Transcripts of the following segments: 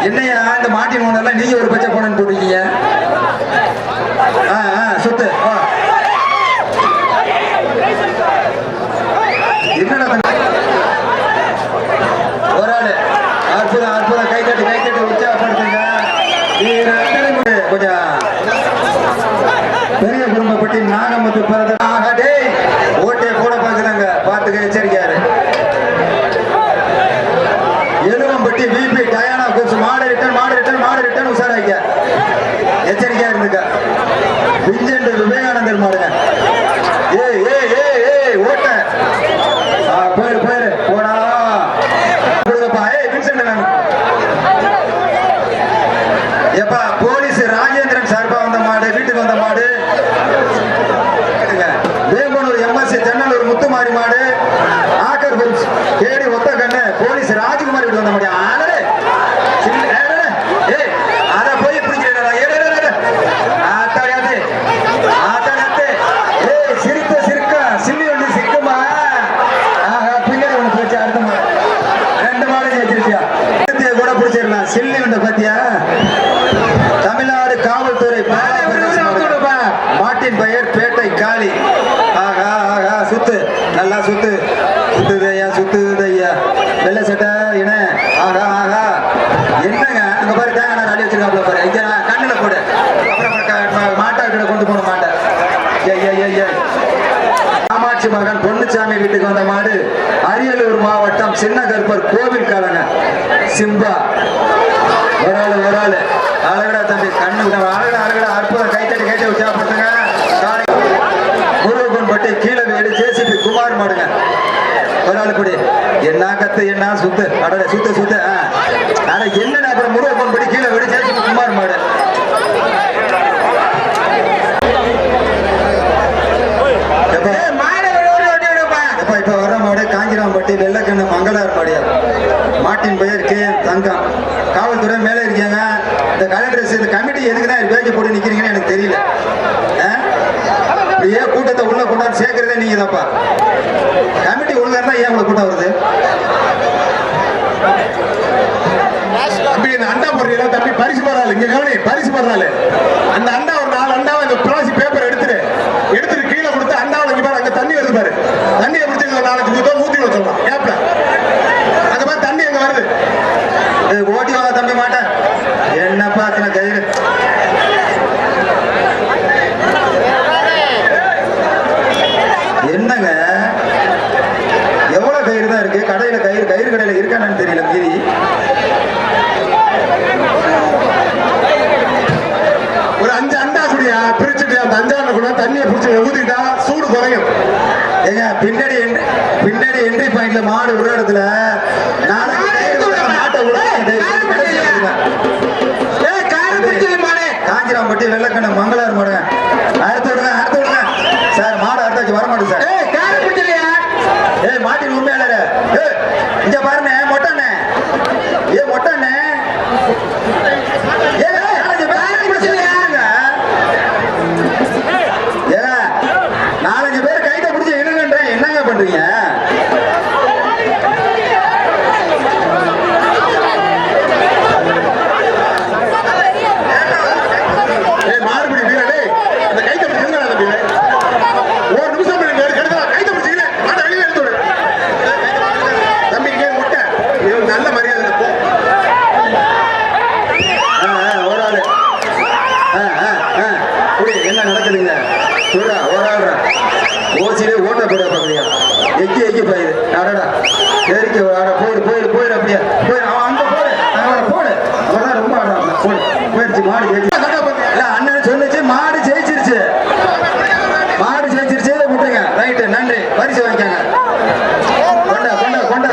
என்னையா இந்த மாட்டின் ஓனர்லாம் நீங்க ஒரு பச்சை போனன்னு போட்டிருக்கீங்க. சுத்து என்னடா ஒரு ஆளு அற்புதம் அற்புதம் கை தட்டி உற்சாகப்படுத்துங்க. கொஞ்சம் பெரிய குடும்பப்பட்டி நாகமுத்து பிறந்தே ஓட்டை கூட பாக்குறாங்க. பார்த்துக்க எச்சரிக்கையாரு. எலுவம்பட்டி பிபி டயானா கோஸ் மாடு ரிட்டர்ன் உஷாராய்க்க எச்சரிக்கையா இருந்துக்க. விஞ்சென்று விவேகானந்தர் மாடுங்க. ஓட்ட போயிரு போடா கொடுங்கப்பா. வின்சென்ட் எப்பா போலீஸ் ராஜேந்திரன் சார்பா வந்த மாடு, வீட்டுக்கு வந்த மாடு. வேம்பனூர் எம்எஸ்சி தென்னலூர் முத்துமாரி மாடு, ஆக்கர் கேடி ஒத்த கண்ணு போலீஸ் ராஜ்குமார் வீட்டு வந்த மாடு. அத போய் பிடிக்கிறேன். சிரிக்க சில்லி ஒண்ணு சிக்குமா. பின்னாடி ஒண்ணு போச்சு. அடுத்த மாடு 2 மாடு ஜெயிச்சிருக்கியா கூட பிடிச்சிடலாம். சில்லி ஒண்ணு பாத்தியா. தமிழ்நாடு காவல்துறை மாட்டின் பெயர் பேட்டை காளி. சுத்து நல்லா சுத்துதையா வெள்ள சட்டை இன. என்னங்க அங்க பாரு தேங்காய் அடி வச்சிருக்காப்ல பாரு. இங்க கண்ணுல போடு. அப்புறம் மாட்டாக்கிட்ட கொண்டு போன மாட்டை. காமாட்சி மகன் பொன்னுச்சாமி வீட்டுக்கு வந்த மாடு அரியலூர் மாவட்டம் சின்ன கருப்பர் கோவில் காலங்க சிம்பா. ஒரு ஆளு அழகடா தம்பி கண்ணு அழகடா அற்புதம் கை தட்டி உற்சாகப்படுத்துங்க. முருகன்பட்டி கீழே வீடு ஜேசிபி குமார் மாடுங்க. ஒரு ஆளு கூடி என்ன கத்து என்ன சுத்து அட சுத்து ஆனா என்னன்னா அப்புறம் முருகன்பட்டி கீழே வீடு ஜேசிபி குமார் மாடு. இப்ப வர மாடு காஞ்சிராம்பட்டி வெள்ளக்கண்ணு மங்களார் மாடியா. மாட்டின் பெயர் கே தங்கம். காவல்துறை மேலே இருக்கீங்க. இந்த கலெக்டர் இந்த கமிட்டி எதுக்குதான் பேச்சு போட்டு நிக்கிறீங்கன்னு எனக்கு தெரியல. ஏன் கூட்டத்தை உள்ள கொண்டாந்து சேர்க்கறதே நீங்க தான்ப்பா. கமிட்டி ஒழுங்கா இருந்தா ஏன் உங்களை கூட்டம் வருது? தம்பி இந்த அண்டா போடுறீங்களா தம்பி? பரிசு போடுறாள் இங்க கவனி. பரிசு போடுறாள் அந்த அண்டா. ஒரு 4 அண்டாவை இந்த பிளாசி பேப்பர் எடுத்துட்டு கீழே கொடுத்து அண்டாவை இங்க பாரு. அங்க தண்ணி வருது பாரு. தண்ணியை பிடிச்சி 4 ஊத்தம் ஊத்தி வச்சிடலாம். ஏப்ல அந்த மாதிரி தண்ணி அங்க வருது. ஓட்டி வாங்க தம்பி மாட்டேன். என்னப்பா அத்தனை கயிறு. என்னங்க எவ்வளவு கயிறு தான் இருக்கு கடையில? கயிறு கடையில இருக்கானு தெரியல. மீதி ஒரு 5 அண்டா குடியா பிரிச்சுட்டு அந்த 5 கூட தண்ணியை பிடிச்சி ஊத்திட்டா சூடு குறையும். ஏங்க பின்னாடி என்ட்ரி பாயிண்ட்ல மாடு ஒரு இடத்துல காஞ்சிராம்பட்டி வெள்ளக்கண்ண மங்களார் மாடுங்க. அடுத்து விடுங்க சார். மாடு அடுத்தாச்சு வர மாட்டேன் சார். மாட்டின் உண்மையாளர் இங்க பாருங்க. மொட்டண்ணே மொட்டண்ணே நாலஞ்சு பேர் கைட்ட பிடிச்சி இழுங்கன்ற. என்னங்க பண்றீங்க? மாறுபடி வீரே அந்த கைட்ட பிடிச்சி ஒரு நிமிஷம் கைட்ட பிடிச்சிக்கல மாட்ட வெளியே எடுத்து விடு தம்பி. இங்கே முட்டை நல்ல மரியாதை. ஒரு ஆளு என்ன நடக்குதுங்க? சொல்றா ஒரு ஆள்றா ஓசிலே ஓட்ட போட பாக்குறியா? எக்கி போயிரு. அடடா ஏறிக்க போயிரு அப்படியே போயிரு. அவன் அங்க போடு அவதான் ரொம்ப ஆடுறான். போயிடுச்சு மாடு. அண்ணன் சொன்னிச்சு மாடு ஜெயிச்சிருச்சு. விட்டுங்க. ரைட்டு நன்றி. பரிசு வாங்கிக்காங்க. கொண்ட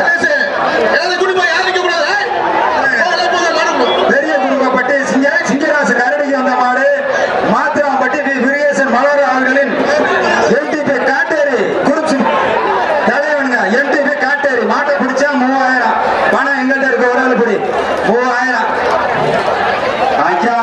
பெரிய குடும்பப்பட்டி சிங்கராசு கரடிக்கு வந்த மாடு மாத்திராம்பட்டி விரியேசன் மலர் அவர்களின் எம்டிபி காட்டேரி குரூப் தலைவனுங்க. எம்டிபி காட்டேரி மாட்டை பிடிச்சா 3000 பணம் எங்கள்கிட்ட இருக்க. ஒரு ஆள் பிடி 3000. ஐயா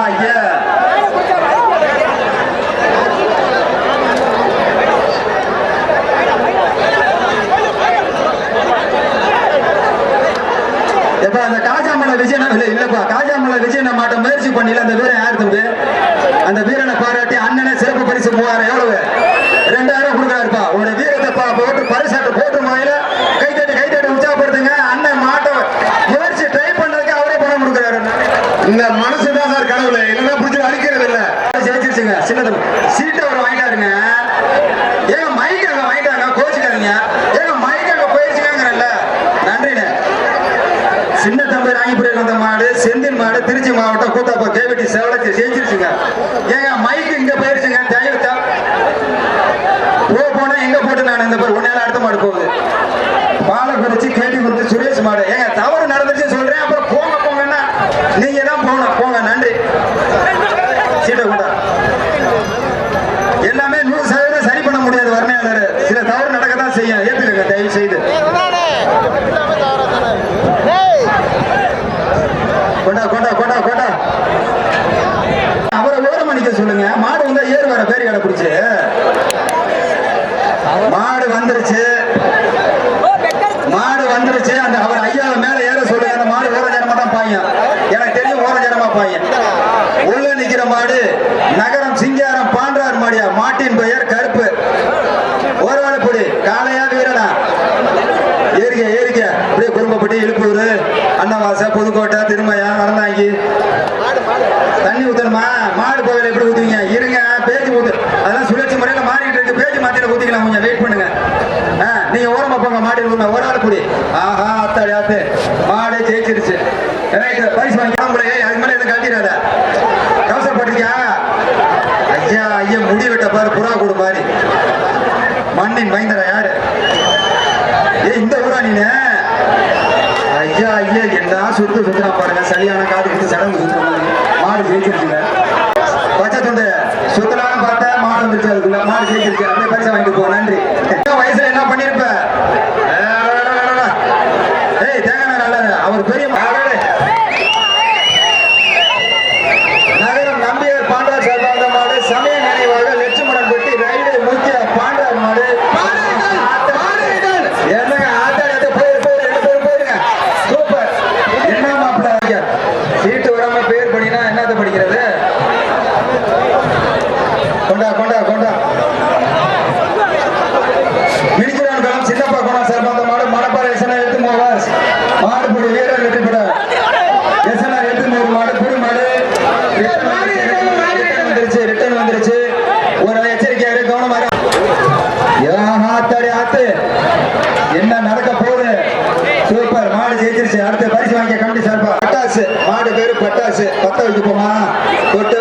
சீட்டை ஒரு வாங்கிட்டாருங்க. ஏங்க மைக் அங்க வாங்கிட்டாங்க, கோச்சுக்காதீங்க. ஏங்க மைக் அங்க போயிருச்சுங்கிறல்ல. நன்றிண்ணே. சின்ன தம்பி ராங்கிபுரம் வந்த மாடு செந்தில் மாடு திருச்சி மாவட்டம் கூத்தாப்பா கேவிட்டி செவலச்சி ஜெயிச்சிருச்சுங்க. ஏங்க மைக் இங்க போயிருச்சுங்க. தயவுத்தா போனா எங்க போட்டு நான் இந்த பேர் ஒன்னால அடுத்த மாடு போகுது. பாலக்குறிச்சி கேட்டி கொடுத்து சுரேஷ் மாடு. ஏங்க தவறு நடந்துச்சு சொல்றேன். அப்புறம் போங்க போங்கன்னா நீங்க தான் போகணும். போங்க. நன்றி. சீட்டை கொண்டா. எல்லாமே 100% சரி பண்ண முடியாது வர்ணையாளர். சில தவறு நடக்கத்தான் செய்யும். ஏத்துக்கங்க தயவு செய்து. கொண்டா கொண்டா கொண்டா கொண்டா. அவரை ஓரம் அடிக்க சொல்லுங்க. மாடு வந்தா ஏறு வர பேரு கடை பிடிச்சு. மாடு வந்துருச்சு. மாடு வந்துருச்சு. அந்த அவர் ஐயா மேல ஏற சொல்லுங்க. அந்த மாடு ஓர ஜனமா தான் பாயும். எனக்கு தெரியும் ஓர ஜனமா பாயும். உள்ள நிக்கிற மாடு நகரம் சிங்காரம் பாண்டார் மாடியா. மாட்டின் பெயர் கருப்பு. ஓரவாளைப்பொடி காளையா வீரனா. ஏறிக்க ஏறிக்க. அப்படியே குடும்பப்பட்டி இழுப்பூர் அன்னவாச புதுக்கோட்டை திருமயா மறந்தாங்கி. தண்ணி ஊத்தணுமா? மாடு கோவில் எப்படி ஊத்துவீங்க? இருங்க பேச்சு ஊத்து. அதெல்லாம் சுழற்சி முறையில மாறிட்டு இருக்கு. பேச்சு மாத்திர ஊத்திக்கலாம். கொஞ்சம் வெயிட் பண்ணுங்க. நீங்க ஓரமா போங்க. மாடி ஒரு ஆள் கூடி. ஆஹா அத்தாடி ஆத்து. மாடு ஜெயிச்சிருச்சு. பரிசு வாங்கி அதுக்கு மேல எதுவும் கட்டிடாத. கவசப்பட்டிருக்கியா? ஐயா ஐயா முடி வெட்ட பாரு. புறா கூடு மாதிரி. மண்ணின் மைந்தரா யாரு? இந்த ஊரா நீனு? ஐயா ஐயா என்ன சுத்துனா பாருங்க. சரியான காது கொடுத்து சடங்கு சுத்துற மாதிரி. மாடு ஜெயிச்சிருச்சுங்க. பச்சை துண்டு சுத்தலாம் பார்த்தா மாடு வந்துருச்சு. அதுக்குள்ள மாடு ஜெயிச்சிருச்சு. அப்படியே பரிசை வாங்கிட்டு போ. நன்றி. வயசுல என்ன பண்ணிருப்ப? ஏய் தேங்காய் நல்லது. அவர் பெரிய நகரம் நம்பியார் பாண்டார் சார்பாக மாடு சமய நினைவாக லட்சுமணன் பெட்டி ரைடு முக்கிய பாண்டார் மாடு. என்னங்க ஆத்தாடி போயிருங்க. சூப்பர். என்ன மாப்பிள்ள சீட்டு வராம பேர் பண்ணினா என்னத்த படிக்கிறது? கொண்டா கொண்டா கொண்டா. மினிச்சுரான் களம் சின்னப்பா கோணா சார்பாக மாடு மணப்பாறை எசனா எடுத்து மோவாஸ் மாடு புடி வீரர் வெற்றி பெற எசனா எடுத்து மோர் மாடு புடி மாடு ரிட்டர்ன் வந்துருச்சு. ஒரு எச்சரிக்கையாக கவனமா. ஆத்தாடி ஆத்து என்ன நடக்க போகுது? சூப்பர். மாடு ஜெயிச்சிருச்சு. அடுத்த பரிசு வாங்கிய கமிட்டி சார்பா பட்டாசு. மாடு பேரு பட்டாசு. பத்த வைக்க போமா தொட்டு.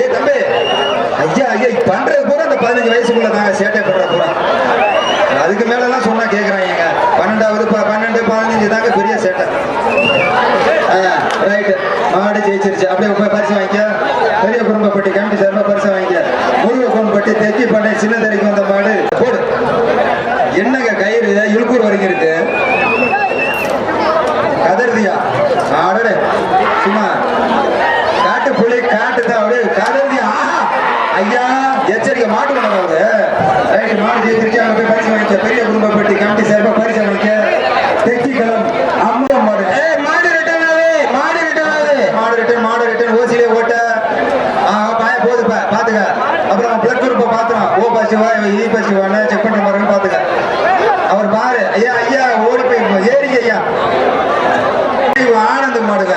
ஏ தம்பி ஐயா ஐயா பண்றது பூரா அந்த 15 வயசுக்குள்ள தாங்க சேட்டை பண்ற பூரா. அதுக்கு மேல எல்லாம் சொன்னா கேக்குறாங்க. 12 15 தாங்க பெரிய சேட்டை. ரைட். மாடு ஜெயிச்சிருச்சு. அப்படியே போய் பரிசு வாங்கிக்க. பெரிய குடும்பப்பட்டி கமிட்டி சார்பா பரிசு வாங்கிக்க. முருகப்பட்டி தெக்கி பண்ணை சின்னதரைக்கு வந்த மாடு போடு. என்னங்க கயிறு இழுக்கூர் வரைக்கும் இருக்கு. கதர்தியா ஆடே சும்மா காட்டு புலி காட்டு தான். அப்படியே கதர்தியா. ஆஹா ஐயா எச்சரிக்கை மாட்டு கொண்டாங்க. ரைட். மாடு ஜெயிச்சிருச்சு. அங்க போய் பரிசு வாங்கிக்க. பெரிய குடும்பப்பட்டி கமிட்டி சார்பா பரிசு வாங்கிக்க. தெக்கி களம் அம்மா மாடு. மாடு ரிட்டர்ன் ஆகுது. மாடு ரிட்டர்ன் ஆகுது. மாடு ரிட்டர்ன் ஓசிலே ஓட்ட. பாய போதுப்பா பாத்துக்க. அப்புறம் பிளட் குரூப்பை பாத்துறோம். ஓ பாசிட்டிவா இ பாசிட்டிவான செக் பண்ற மாதிரி பாத்துக்க. அவர் பாரு. ஐயா ஐயா ஓடி போய் ஏறிங்க ஐயா. ஆனந்த மாடுங்க.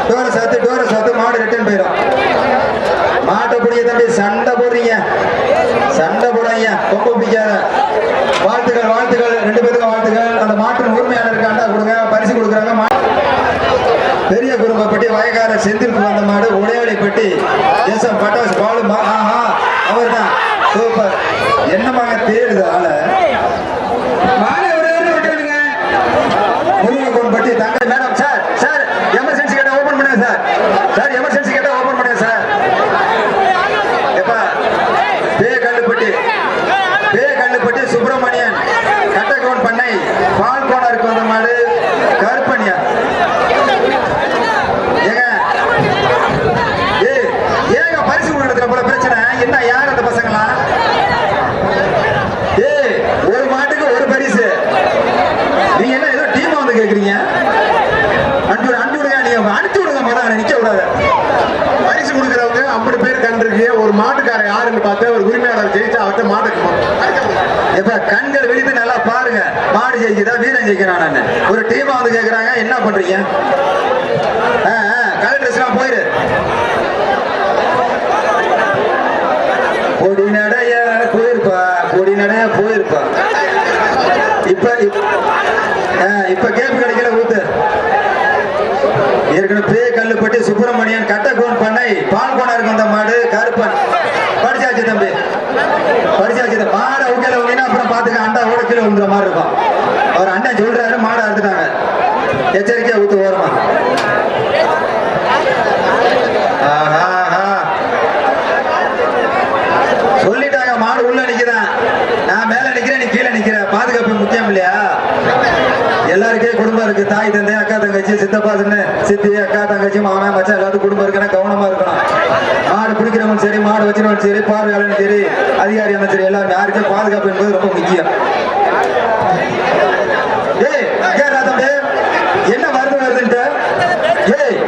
டோரை சாத்து மாடு ரிட்டர்ன் போயிடும். மாட்டை பிடிக்க தம்பி. சண்டை போடுறீங்க. சண்டை போடாங்க. கொம்பு பிடிக்காத. வாழ்த்துக்கள் வாழ்த்துக்கள். 2 பேருக்கும் வாழ்த்துக்கள். அந்த மாட்டின் உரிமையாளருக்கு அண்டா கொடுங்க. பரிசு கொடுக்குறாங்க. பெரிய குடும்பப்பட்டி வயக்கார செந்திலுக்கு வந்த மாடு உடையாளிப்பட்டி எஸ்எம் பட்டாசு பாலு. ஆஹா அவர் தான். சூப்பர். என்னமாக தேடுது ஆள. முருகப்பட்டி தங்க மேடம். சார் எமர்ஜென்சி கேட்டா ஓபன் பண்ணுங்க சார். எமர்ஜென்சி கேட்டா ஓபன் பண்ணுங்க சார். எப்பா பேகல்லுப்பட்டி சுப்பிரமணியன் கட்டக்கோன் பண்ணை பால் கோணருக்கு வந்த மாடு கருப்பணியா. ஏங்க பரிசு கொடுக்கறதுல போல பிரச்சனை என்ன? யார் அந்த பசங்களா? ஒரு மாட்டுக்கு ஒரு பரிசு. நீங்க என்ன ஏதோ டீமா வந்து கேக்குறீங்க? அனுப்பிடுங்க. நீங்க அனுப்பிச்சு விடுங்க. மொதல் நிக்க கூடாது. பரிசு கொடுக்குறவங்க 50 பேர் கண்டிருக்கு. ஒரு மாட்டுக்கார யாருன்னு பார்த்து ஒரு உரிமையாளர் ஜெயிச்சா அவர்கிட்ட மாட்டுக்கு எப்ப கண்கள் விழித்து நல்லா பாருங்க. மாடு ஜெயிக்குதா வீரன் ஜெயிக்கிறான். ஒரு டீமா வந்து கேக்குறாங்க. என்ன பண்றீங்க? கலர் ட்ரெஸ் எல்லாம் போயிரு. பொடி நடைய போயிருப்பா, பொடி நடைய போயிருப்பா. இப்ப கேப்பு கிடைக்கல ஊத்து. ஏற்கனவே கல்லுப்பட்டி சுப்பிரமணியன் கட்டகோன் பண்ணை பால்கோணருக்கு வந்த மாடு கருப்பன். படிச்சாச்சு தம்பி, படிச்சாச்சு. மாடு அவுக்கல வந்தீங்கன்னா அப்புறம் பாத்துக்க அண்டா ஓட கீழே விழுந்துற மாதிரி இருக்கும். அவர் அண்ணன் சொல்றாரு மாடை அறுத்துட்டாங்க. எச்சரிக்கையா ஊத்து ஓரமா. சொல்லிட்டாங்க மாடு உள்ள நிக்கிறேன், நான் மேல நிக்கிறேன், நீ கீழே நிக்கிற. பாதுகாப்பு முக்கியம் இல்லையா? எல்லாருக்கே குடும்பம் இருக்கு, தாய் தந்தை அக்கா தங்கச்சி சித்தப்பா சித்தி அக்கா தங்கச்சி மாமன் மச்சான் எல்லாத்துக்கும் குடும்பம் இருக்குன்னா கவனமா இருக்கணும். மாடு பிடிக்கிறவங்க சரி, மாடு வச்சிருவன் சரி, பார்வையாளன் சரி, அதிகாரி இருந்தாலும் சரி, எல்லாரும் யாருக்கே பாதுகாப்பு என்பது ரொம்ப முக்கியம். ஏய் தம்பி என்ன வருதுன்ட்டு, ஏய்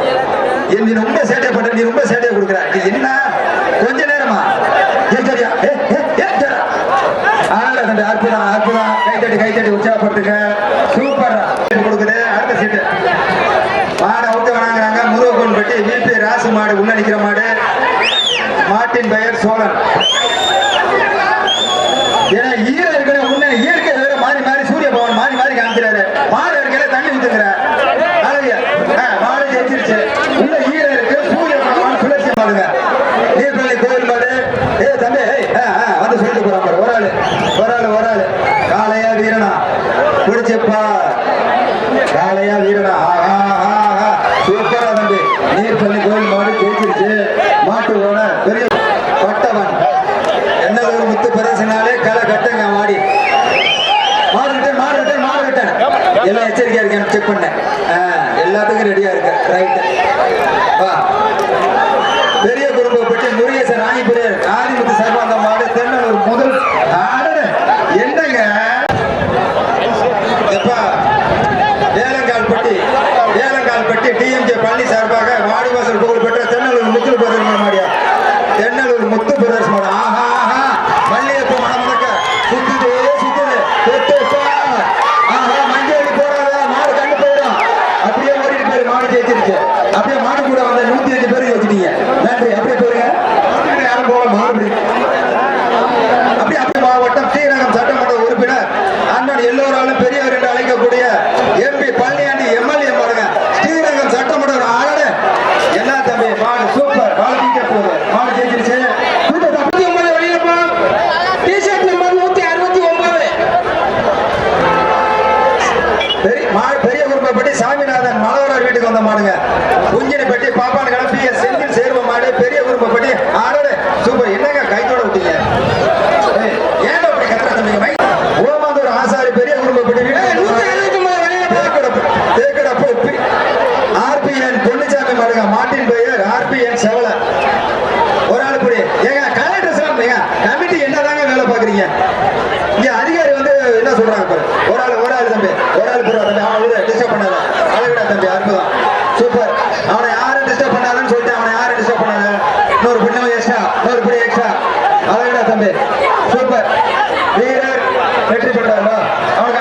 நீ ரொம்ப சேட்டையை பண்ற, நீ ரொம்ப சேட்டையை கொடுக்குற. என்ன கொஞ்ச நேரமா தம்பி அற்புதம் அற்புதம். கைத்தட்டி உற்சாகப்படுத்துங்க. சூப்பர் கொடுக்குது. அடுத்த சீட்டு மாடு அவுக்க வேணாங்கிறாங்க. முருகன் பட்டி வீட்டு ராசு மாடு உள்ள நிக்கிற மாடு. மாட்டின் பெயர் சோழன். ஏன்னா ஈர இருக்கிற உன்ன இயற்கை வேற மாறி மாறி சூரிய பவன் மாறி மாறி காமிக்கிறாரு. மாடு இருக்கிற தண்ணி ஊத்துங்கிற மாடு ஜெயிச்சிருச்சு. உள்ள ஈர இருக்கு, சூரிய பகவான் சுழற்சி மாடுங்க. நீர்பள்ளி கோயில் மாடு. தம்பி வந்து சொல்லிட்டு போறான் பாரு. ஒரு ஆளு காளையா வீரனா பிடிச்சப்பா, காளையா வீரனா. சூப்பரா தம்பி. நீர்பள்ளி கோயில் மாடு ஜெயிச்சிருச்சு. மாட்டு ஓனர் பெரிய பட்டவன் என்ன ஒரு முத்து பரிசுனாலே களை கட்டுங்க. மாடு விட்டேன் எல்லாம் எச்சரிக்கையா இருக்கேன், செக் பண்ணேன். எல்லாத்துக்கும் ரெடியா இருக்கு. ரைட் வா. பெரிய குடும்பப்பட்டு முருகேசன் ராணிபுரம் ஆதிமுத்து சர்வாங்க மாடு தென்னலூர் முதல் என்னங்க வேலங்கால்பட்டி டிஎம்கே பழனி சார்பாக வாடிவாசல் புகழ் பெற்ற தென்னலூர் முத்து பிரதர்ஸ் மாடியா. தென்னலூர் முத்து பிரதர்ஸ் மாடு. ஆஹா மல்லிகைப்பூ மனம் முடக்க சுத்துது. ஆஹா மஞ்சள் போடாத மாடு கண்டு போயிடும். அப்படியே ஓடிட்டு போயிரு. மாடு ஜெயிச்சிருச்சு. அப்படியே மாடு கூட வந்த 105 பேருக்கு வச்சுட்டீங்க. நன்றி. அப்படியே போயிருங்க. யாரும் போல மாடு அப்படியே மாவட்டம் ஸ்ரீரங்கம் சட்டமன்ற உறுப்பினர் அண்ணன் எல்லோராலும் பெரியவர் என்று அழைக்கக்கூடிய எம்பி பழனியாண்டி எம்எல்ஏ மாடுங்க. ஸ்ரீரங்கம் சட்டமன்ற ஆளு என்ன தம்பி மாடு சூப்பர். வாழ்க்கைக்க போகுது. மாடு ஜெயிச்சிருச்சு. பெரிய குடும்பப்பட்டி சாமிநாதன் மலவரார் வீட்டுக்கு வந்த மாடுங்க. குஞ்சினிப்பட்டி பாப்பான் கிளம்பி செந்தில் சேர்வ மாடு. பெரிய குடும்பப்பட்டி ஆளு சூப்பர். என்னங்க கைத்தோட விட்டீங்க? ஏன் அப்படி கத்துற தம்பிங்க? ஓமாந்தூர் ஆசாரி பெரிய குடும்பப்பட்டி தேக்கடப்பு ஆர்பிஎன் பொன்னுச்சாமி மாடுங்க. மாட்டின் பெயர் ஆர்பிஎன் செவல. ஒரு ஆள் கூடி ஏங்க கலெக்டர் சார் கமிட்டி என்னதாங்க வேலை பாக்குறீங்க? இங்க அதிகாரி வந்து என்ன சொல்றாங்க பாரு. ஒரு ஆள் தம்பி, ஒரு ஆள் போடுறா தம்பி. அவனை டிஸ்டர்ப் பண்ணாத. அழகுடா தம்பி, அற்புதம் சூப்பர். அவனை யாரும் டிஸ்டர்ப் பண்ணாதன்னு சொல்லிட்டு அவனை யாரும் டிஸ்டர்ப் பண்ணாத. இன்னொரு பின்னவ எக்ஸ்ட்ரா, இன்னொரு பிடி எக்ஸ்ட்ரா. அழகுடா தம்பி, சூப்பர். வீரர் வெற்றி பெற்றாரா? அவனை